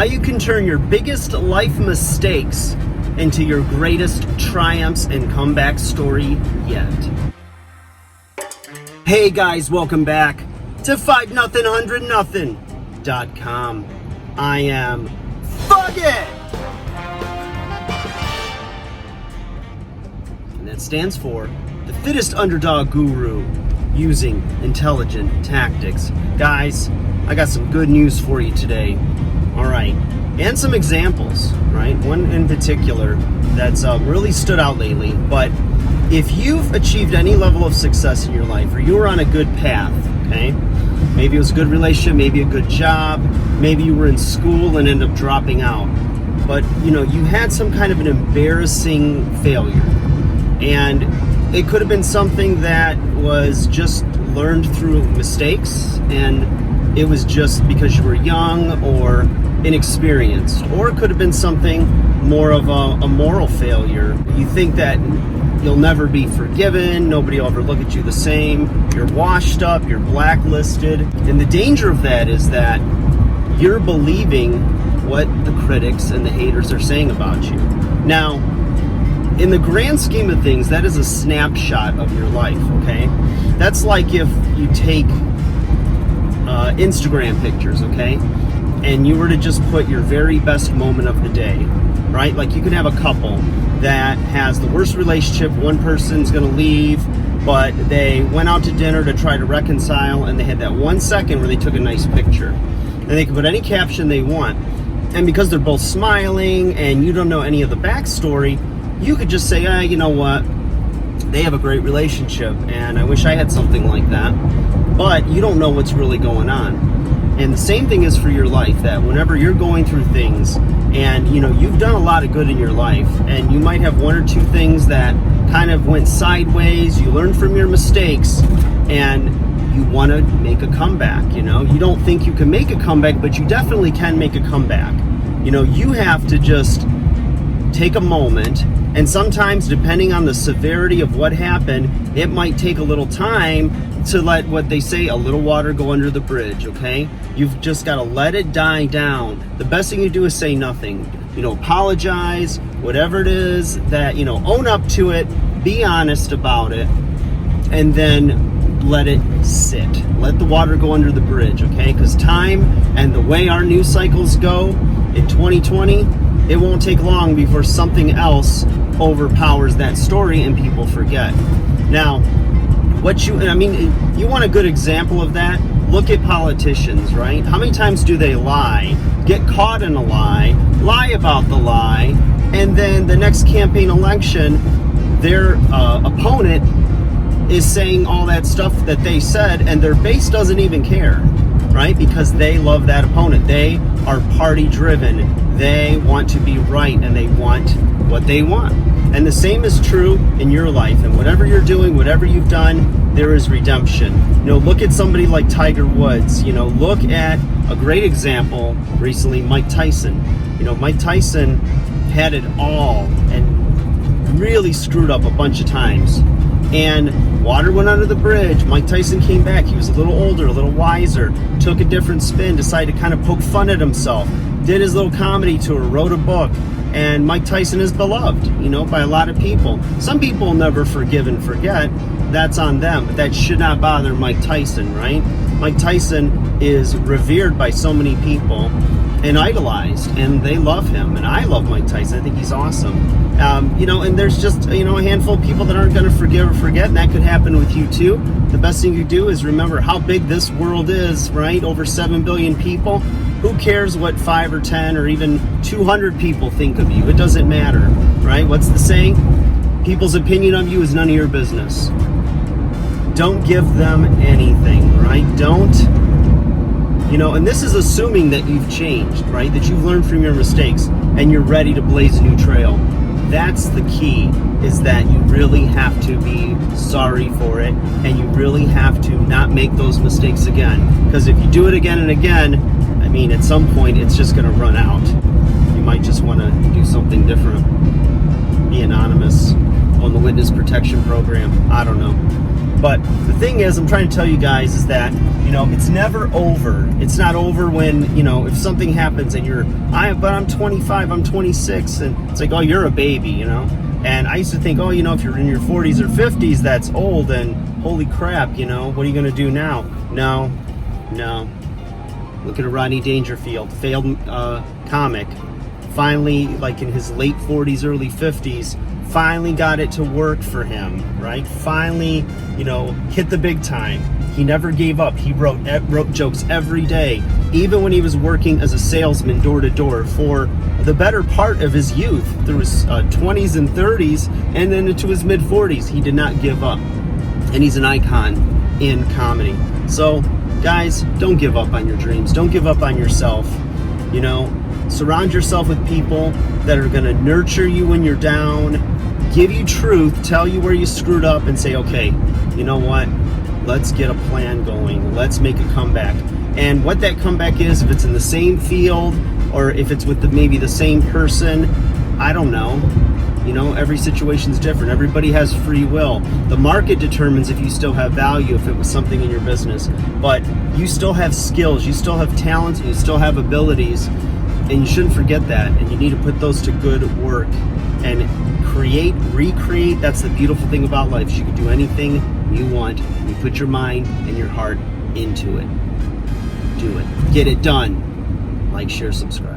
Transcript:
how you can turn your biggest life mistakes into your greatest triumphs and comeback story yet. Hey guys, welcome back to 5-0-100-0.com. I am Fugget! And that stands for the fittest underdog guru using intelligent tactics. Guys, I got some good news for you today. All right, and some examples, right? One in particular that's really stood out lately. But if you've achieved any level of success in your life, or you were on a good path, okay? Maybe it was a good relationship, maybe a good job, maybe you were in school and ended up dropping out. But you had some kind of an embarrassing failure. And it could have been something that was just learned through mistakes, and it was just because you were young or inexperienced. Or it could have been something more of a moral failure. You think that you'll never be forgiven, nobody will ever look at you the same, you're washed up, you're blacklisted. And the danger of that is that you're believing what the critics and the haters are saying about you. Now, in the grand scheme of things, that is a snapshot of your life, okay? That's like if you take Instagram pictures, okay? And you were to just put your very best moment of the day, right? Like you could have a couple that has the worst relationship, one person's gonna leave, but they went out to dinner to try to reconcile, and they had that 1 second where they took a nice picture. And they can put any caption they want. And because they're both smiling and you don't know any of the backstory, you could just say, you know what, they have a great relationship and I wish I had something like that. But you don't know what's really going on. And the same thing is for your life, that whenever you're going through things and you've done a lot of good in your life, and you might have one or two things that kind of went sideways, you learned from your mistakes, and you want to make a comeback. You don't think you can make a comeback, but you definitely can make a comeback. You have to just take a moment, and sometimes depending on the severity of what happened, it might take a little time to let, what they say, a little water go under the bridge, okay? You've just got to let it die down. The best thing you do is say nothing. Apologize, whatever it is that, own up to it, be honest about it, and then let it sit. Let the water go under the bridge, okay? Because time and the way our news cycles go in 2020, it won't take long before something else overpowers that story and people forget. Now, you want a good example of that? Look at politicians, right? How many times do they lie, get caught in a lie about the lie, and then the next campaign election, their opponent is saying all that stuff that they said, and their base doesn't even care, right? Because they love that opponent. They are party driven. They want to be right, and they want what they want. And the same is true in your life. And whatever you're doing, whatever you've done, there is redemption. Look at somebody like Tiger Woods. Look at a great example recently, Mike Tyson. Mike Tyson had it all and really screwed up a bunch of times. And water went under the bridge. Mike Tyson came back. He was a little older, a little wiser, took a different spin, decided to kind of poke fun at himself, did his little comedy tour, wrote a book. And Mike Tyson is beloved, by a lot of people. Some people will never forgive and forget. That's on them, but that should not bother Mike Tyson, right? Mike Tyson is revered by so many people and idolized, and they love him. And I love Mike Tyson. I think he's awesome. And there's just, a handful of people that aren't going to forgive or forget, and that could happen with you too. The best thing you do is remember how big this world is, right? Over 7 billion people. Who cares what 5 or 10 or even 200 people think of you? It doesn't matter, right? What's the saying? People's opinion of you is none of your business. Don't give them anything, right? Don't, and this is assuming that you've changed, right? That you've learned from your mistakes and you're ready to blaze a new trail. That's the key, is that you really have to be sorry for it, and you really have to not make those mistakes again. Because if you do it again and again, at some point it's just going to run out. You might just want to do something different. Be anonymous on the witness protection program. I don't know. But the thing is, I'm trying to tell you guys is that, you know, it's never over. It's not over when, you know, if something happens and but I'm 25, I'm 26, and it's like, oh, you're a baby, you know? And I used to think, oh, you know, if you're in your 40s or 50s, that's old, and holy crap, you know, what are you going to do now? No. Look at a Rodney Dangerfield, failed comic. Finally, like in his late 40s, early 50s, finally got it to work for him, right? Finally, you know, hit the big time. He never gave up. He wrote jokes every day, even when he was working as a salesman door to door for the better part of his youth, through his 20s and 30s, and then into his mid 40s. He did not give up, and he's an icon in comedy. So, guys, don't give up on your dreams. Don't give up on yourself. You know, surround yourself with people that are going to nurture you when you're down, give you truth, tell you where you screwed up, and say, okay, you know what? Let's get a plan going. Let's make a comeback. And what that comeback is, if it's in the same field or if it's with maybe the same person, I don't know. You know, every situation's different. Everybody has free will. The market determines if you still have value, if it was something in your business. But you still have skills, you still have talents, and you still have abilities. And you shouldn't forget that. And you need to put those to good work and create, recreate. That's the beautiful thing about life. You can do anything you want. You put your mind and your heart into it. Do it. Get it done. Like, share, subscribe.